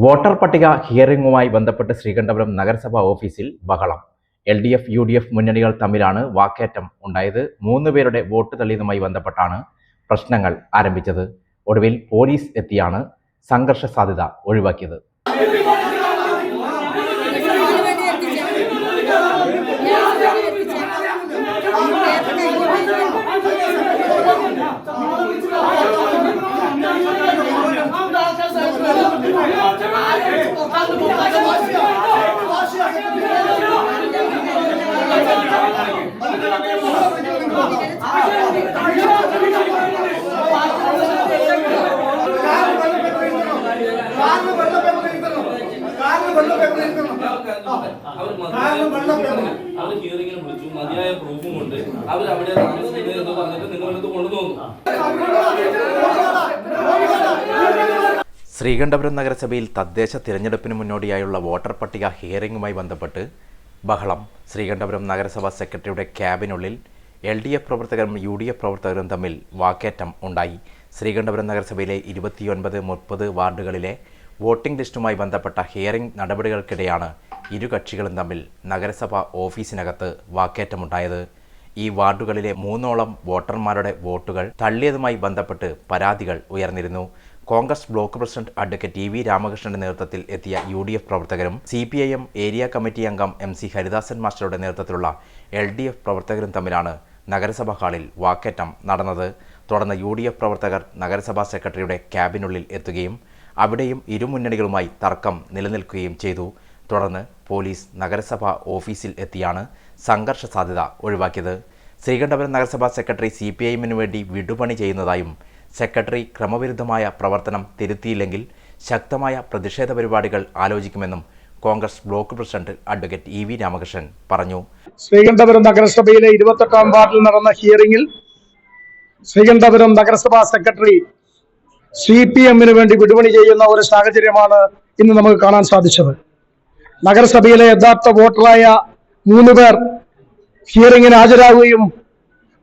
Voter പട്ടിക ഹിയറിംഗുമായി ബന്ധപ്പെട്ട് ശ്രീകണ്ഠപുരം നഗരസഭാ ഓഫീസിൽ ബഹളം. LDF, UDF മുന്നണികൾ തമ്മിലാണ് വാക്കേറ്റം ഉണ്ടായത്. 3 പേരുടെ വോട്ട് തള്ളിയതുമായി ബന്ധപ്പെട്ടാണ് പ്രശ്നങ്ങൾ ആരംഭിച്ചത്. ഒടുവിൽ പോലീസ് എത്തിയാണ് സംഘർഷ സാധ്യത ഒഴിവാക്കിയത്. ശ്രീകണ്ഠപുരം നഗരസഭയിൽ തദ്ദേശ തിരഞ്ഞെടുപ്പിന് മുന്നോടിയായുള്ള വോട്ടർ പട്ടിക ഹിയറിംഗുമായി ബന്ധപ്പെട്ട് ബഹളം. ശ്രീകണ്ഠപുരം നഗരസഭാ സെക്രട്ടറിയുടെ ക്യാബിനുള്ളിൽ LDF പ്രവർത്തകരും UDF പ്രവർത്തകരും തമ്മിൽ വാക്കേറ്റം ഉണ്ടായി. ശ്രീകണ്ഠപുരം നഗരസഭയിലെ 29-30 വാർഡുകളിലെ വോട്ടിംഗ് ലിസ്റ്റുമായി ബന്ധപ്പെട്ട ഹിയറിംഗ് നടപടികൾക്കിടെയാണ് ഇരു കക്ഷികളും തമ്മിൽ നഗരസഭാ ഓഫീസിനകത്ത് വാക്കേറ്റമുണ്ടായത്. ഈ വാർഡുകളിലെ 3ഓളം വോട്ടർമാരുടെ വോട്ടുകൾ തള്ളിയതുമായി ബന്ധപ്പെട്ട് പരാതികൾ ഉയർന്നിരുന്നു. Congress block president advocate EV രാമകൃഷ്ണന്റെ നേതൃത്വത്തിൽ എത്തിയ UDF പ്രവർത്തകരും CPIM ഏരിയ കമ്മിറ്റി അംഗം MC ഹരിദാസൻ മാസ്റ്ററുടെ നേതൃത്വത്തിലുള്ള LDF പ്രവർത്തകരും തമ്മിലാണ് നഗരസഭാ ഹാളിൽ വാക്കേറ്റം നടന്നത്. തുടർന്ന് UDF പ്രവർത്തകർ നഗരസഭാ സെക്രട്ടറിയുടെ ക്യാബിനുള്ളിൽ എത്തുകയും അവിടെയും ഇരുമുന്നണികളുമായി തർക്കം നിലനിൽക്കുകയും ചെയ്തു. തുടർന്ന് പോലീസ് നഗരസഭാ ഓഫീസിൽ എത്തിയാണ് സംഘർഷ സാധ്യത ഒഴിവാക്കിയത്. ശ്രീകണ്ഠപുരം നഗരസഭാ സെക്രട്ടറി CPIM-ന് വേണ്ടി വിടുപണി ചെയ്യുന്നതായും സെക്രട്ടറി ക്രമവിരുദ്ധമായ പ്രവർത്തനം തിരുത്തിയില്ലെങ്കിൽ ശക്തമായ പ്രതിഷേധ പരിപാടികൾ ആലോചിക്കുമെന്നും Congress block president advocate EV Ramakrishnan പറഞ്ഞു. ശ്രീകണ്ഠപുരം നഗരസഭയിലെ 28-ാം വാർഡിൽ നടന്ന ഹിയറിംഗിൽ ശ്രീകണ്ഠപുരം നഗരസഭാ സെക്രട്ടറി CPM-ന് വേണ്ടി വിടുപണി ചെയ്യുന്ന ഒരു സാഹചര്യമാണ് ഇന്ന് നമുക്ക് കാണാൻ സാധിച്ചത്. നഗരസഭയിലെ യഥാർത്ഥ വോട്ടറായ 3 പേർ ഹിയറിംഗിന് ഹാജരാകുകയും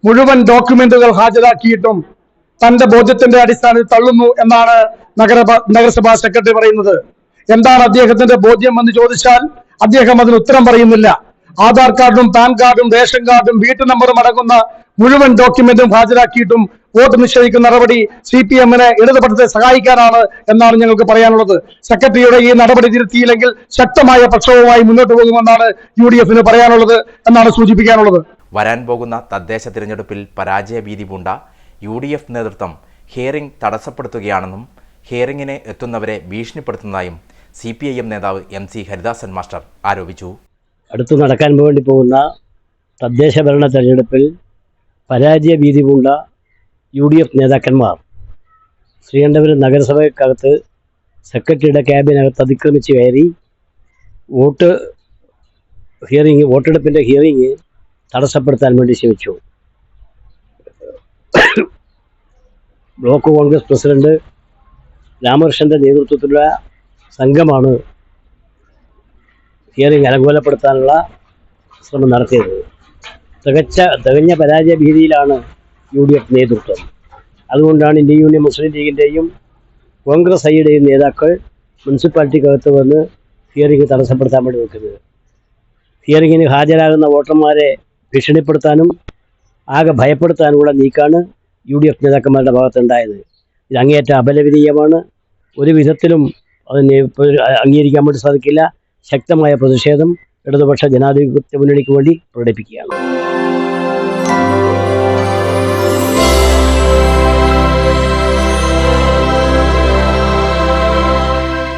മുഴുവൻ ഡോക്യുമെന്റുകൾ ഹാജരാക്കിയിട്ടും തന്റെ ബോധ്യത്തിന്റെ അടിസ്ഥാനത്തിൽ തള്ളുന്നു എന്നാണ് നഗരസഭാ സെക്രട്ടറി പറയുന്നത്. എന്താണ് അദ്ദേഹത്തിന്റെ ബോധ്യം എന്ന് ചോദിച്ചാൽ അദ്ദേഹം അതിന് ഉത്തരം പറയുന്നില്ല. ആധാർ കാർഡും പാൻ കാർഡും റേഷൻ കാർഡും വീട്ടു നമ്പറും അടങ്ങുന്ന മുഴുവൻ ഡോക്യുമെന്റും ഹാജരാക്കിയിട്ടും വോട്ട് നിഷേധിക്കുന്ന നടപടി CPM-ന് ഇടതുപക്ഷത്തെ സഹായിക്കാനാണ് എന്നാണ് ഞങ്ങൾക്ക് പറയാനുള്ളത്. സെക്രട്ടറിയുടെ ഈ നടപടി തിരുത്തിയില്ലെങ്കിൽ ശക്തമായ പ്രക്ഷോഭവുമായി മുന്നോട്ട് പോകുമെന്നാണ് UDF-ന് പറയാനുള്ളത് എന്നാണ് സൂചിപ്പിക്കാനുള്ളത്. വരാൻ പോകുന്ന തദ്ദേശ തിരഞ്ഞെടുപ്പിൽ പരാജയ ഭീതി പൂണ്ട UDF നേതൃത്വം ഹിയറിംഗ് തടസ്സപ്പെടുത്തുകയാണെന്നും ഹിയറിംഗിന് എത്തുന്നവരെ ഭീഷണിപ്പെടുത്തുന്നതായും CPIM നേതാവ് MC ഹരിദാസൻ മാസ്റ്റർ ആരോപിച്ചു. അടുത്തു നടക്കാൻ വേണ്ടി പോകുന്ന തദ്ദേശ ഭരണ തെരഞ്ഞെടുപ്പിൽ പരാജയ ഭീതി പൂണ്ട UDF നേതാക്കന്മാർ ശ്രീകണ്ഠപുരം നഗരസഭയ്ക്കകത്ത് സെക്രട്ടറിയുടെ ക്യാബിനകത്ത് അതിക്രമിച്ച് കയറി വോട്ടെടുപ്പിൻ്റെ ഹിയറിംഗ് തടസ്സപ്പെടുത്താൻ വേണ്ടി ശ്രമിച്ചു. ബ്ലോക്ക് കോൺഗ്രസ് പ്രസിഡന്റ് രാമകൃഷ്ണന്റെ നേതൃത്വത്തിലുള്ള സംഘമാണ് ഹിയറിംഗ് അലങ്കോലപ്പെടുത്താനുള്ള ശ്രമം നടത്തിയത്. തികഞ്ഞ പരാജയ ഭീതിയിലാണ് UDF നേതൃത്വം. അതുകൊണ്ടാണ് ഇന്ത്യൻ യൂണിയൻ മുസ്ലിം ലീഗിൻ്റെയും കോൺഗ്രസ് ഐയുടെയും നേതാക്കൾ മുനിസിപ്പാലിറ്റിക്കകത്ത് വന്ന് ഹിയറിംഗ് തടസ്സപ്പെടുത്താൻ വേണ്ടി നോക്കുന്നത്. ഹിയറിംഗിന് ഹാജരാകുന്ന വോട്ടർമാരെ ഭീഷണിപ്പെടുത്താനും ആകെ ഭയപ്പെടുത്താനുമുള്ള നീക്കാണ് UDF നേതാക്കന്മാരുടെ ഭാഗത്തുണ്ടായത്. ഇത് അങ്ങേയറ്റം അപലപനീയമാണ്. ഒരു വിധത്തിലും അതിനെ അംഗീകരിക്കാൻ വേണ്ടി സാധിക്കില്ല. ശക്തമായ പ്രതിഷേധം ഇടതുപക്ഷ ജനാധിപത്യ മുന്നണിക്ക് വേണ്ടി പ്രകടിപ്പിക്കുകയാണ്.